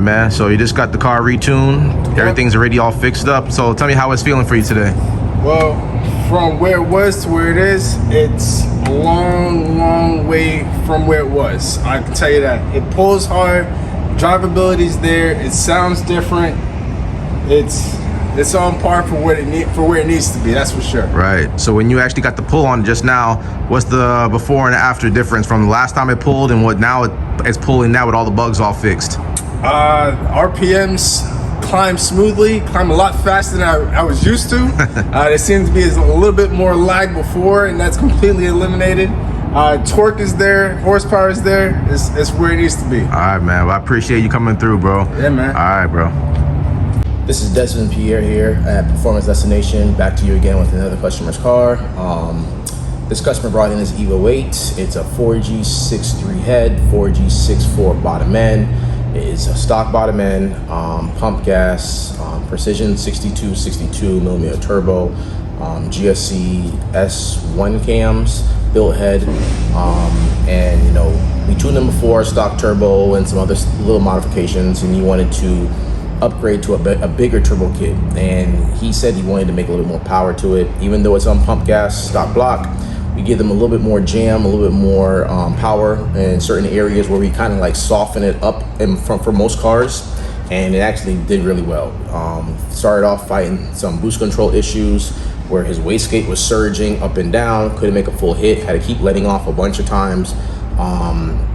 right, man. So you just got the car retuned. Everything's already all fixed up. So tell me how it's feeling for you today. Well, from where it was to where it is, it's a long way from where it was. I can tell you that. It pulls hard. Drivability's there. It sounds different. It's on par for where it needs to be. That's for sure. Right. So when you actually got the pull on just now, what's the before and after difference from the last time it pulled and what now it's pulling now with all the bugs all fixed? RPMs climb smoothly, climb a lot faster than I was used to. There seems to be a little bit more lag before, and that's completely eliminated. Torque is there, horsepower is there. It's where it needs to be. All right, man. Well, I appreciate you coming through, bro. Yeah, man. All right, bro. This is Desmond Pierre here at Performance Destination, back to you again with another customer's car. This customer brought in his Evo8. It's a 4G63 head, 4G64 bottom end. It is a stock bottom end, pump gas, precision 62 millimeter turbo, GSC S1 cams, built head, and you know, we tuned them before, stock turbo and some other little modifications, and he wanted to upgrade to a bigger turbo kit, and he said he wanted to make a little more power to it. Even though it's on pump gas stock block, we give them a little bit more jam, a little bit more power in certain areas where we kind of like soften it up for most cars, and it actually did really well. Started off fighting some boost control issues where his wastegate was surging up and down, couldn't make a full hit, had to keep letting off a bunch of times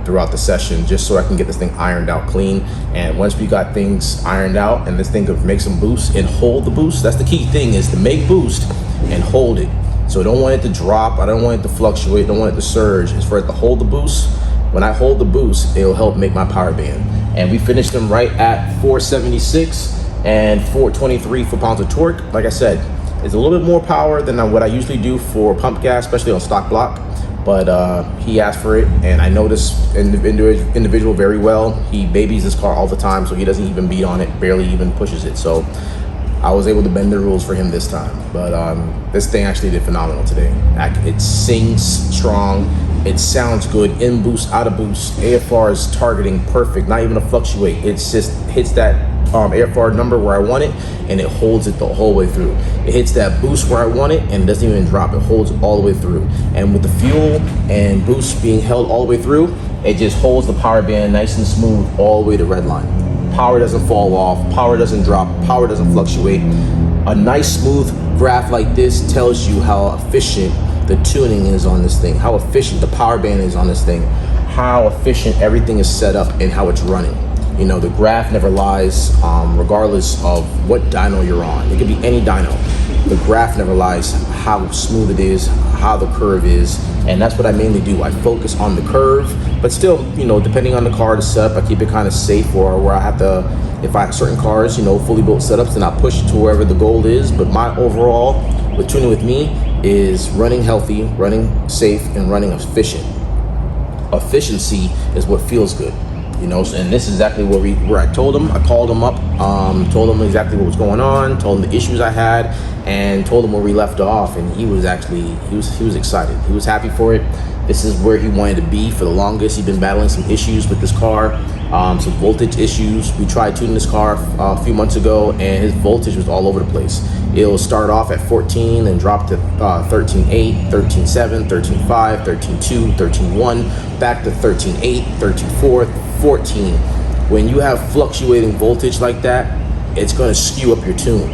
throughout the session just so I can get this thing ironed out clean. And once we got things ironed out and this thing could make some boost and hold the boost, that's the key thing, is to make boost and hold it. So I don't want it to drop, I don't want it to fluctuate, don't want it to surge. It's for it to hold the boost. When I hold the boost, it'll help make my power band. And we finished them right at 476 and 423 foot-pounds of torque. Like I said, it's a little bit more power than what I usually do for pump gas, especially on stock block. But he asked for it, and I know this individual very well. He babies this car all the time, so he doesn't even beat on it, barely even pushes it. So I was able to bend the rules for him this time. But this thing actually did phenomenal today. It sings strong, it sounds good, in boost, out of boost. AFR is targeting perfect, not even a fluctuate. It just hits that AFR number where I want it, and it holds it the whole way through. It hits that boost where I want it, and it doesn't even drop. It holds all the way through. And with the fuel and boost being held all the way through, it just holds the power band nice and smooth all the way to red line. Power doesn't fall off, power doesn't drop, power doesn't fluctuate. A nice smooth graph like this tells you how efficient the tuning is on this thing, how efficient the power band is on this thing, how efficient everything is set up and how it's running. You know, the graph never lies, regardless of what dyno you're on. It could be any dyno. The graph never lies, how smooth it is, how the curve is, and that's what I mainly do. I focus on the curve, but still, you know, depending on the car, the setup, I keep it kind of safe, or where I have to, if I have certain cars, you know, fully built setups, then I push it to wherever the goal is. But my overall, with tuning with me, is running healthy, running safe, and running efficient. Efficiency is what feels good. You know, and this is exactly where I told him. I called him up, told him exactly what was going on, told him the issues I had, and told him where we left off. And he was excited. He was happy for it. This is where he wanted to be for the longest. He'd been battling some issues with this car, some voltage issues. We tried tuning this car a few months ago, and his voltage was all over the place. It'll start off at 14 and drop to 13.8, 13.7, 13.5, 13.2, 13.1, back to 13.8, 13.4, 14. When you have fluctuating voltage like that, it's going to skew up your tune.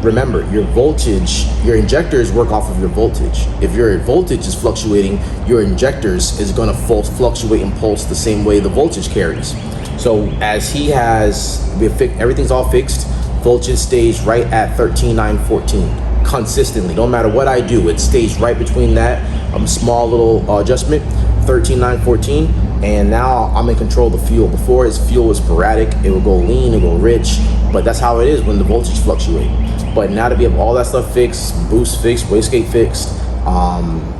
Remember, your voltage, your injectors work off of your voltage. If your voltage is fluctuating, your injectors is going to fluctuate and pulse the same way the voltage carries. So as he has, everything's all fixed, voltage stays right at 13.914 consistently. No matter what I do, it stays right between that small little adjustment, 13.914. And now I'm in control of the fuel. Before, his fuel was sporadic. It would go lean, it would go rich, but that's how it is when the voltage fluctuates. But now that we have all that stuff fixed, boost fixed, wastegate fixed,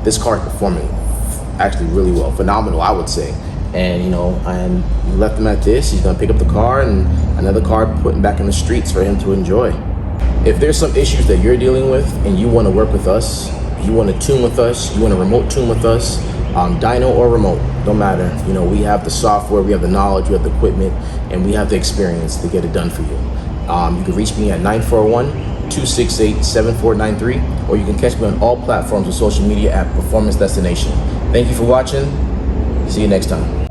this car is performing actually really well, phenomenal, I would say. And you know, and left him at this. He's gonna pick up the car and another car putting back in the streets for him to enjoy. If there's some issues that you're dealing with and you want to work with us, you want to tune with us, you want to remote tune with us, dyno or remote, don't matter. You know, we have the software, we have the knowledge, we have the equipment, and we have the experience to get it done for you. You can reach me at 941-268-7493, or you can catch me on all platforms of social media at Performance Destination. Thank you for watching. See you next time.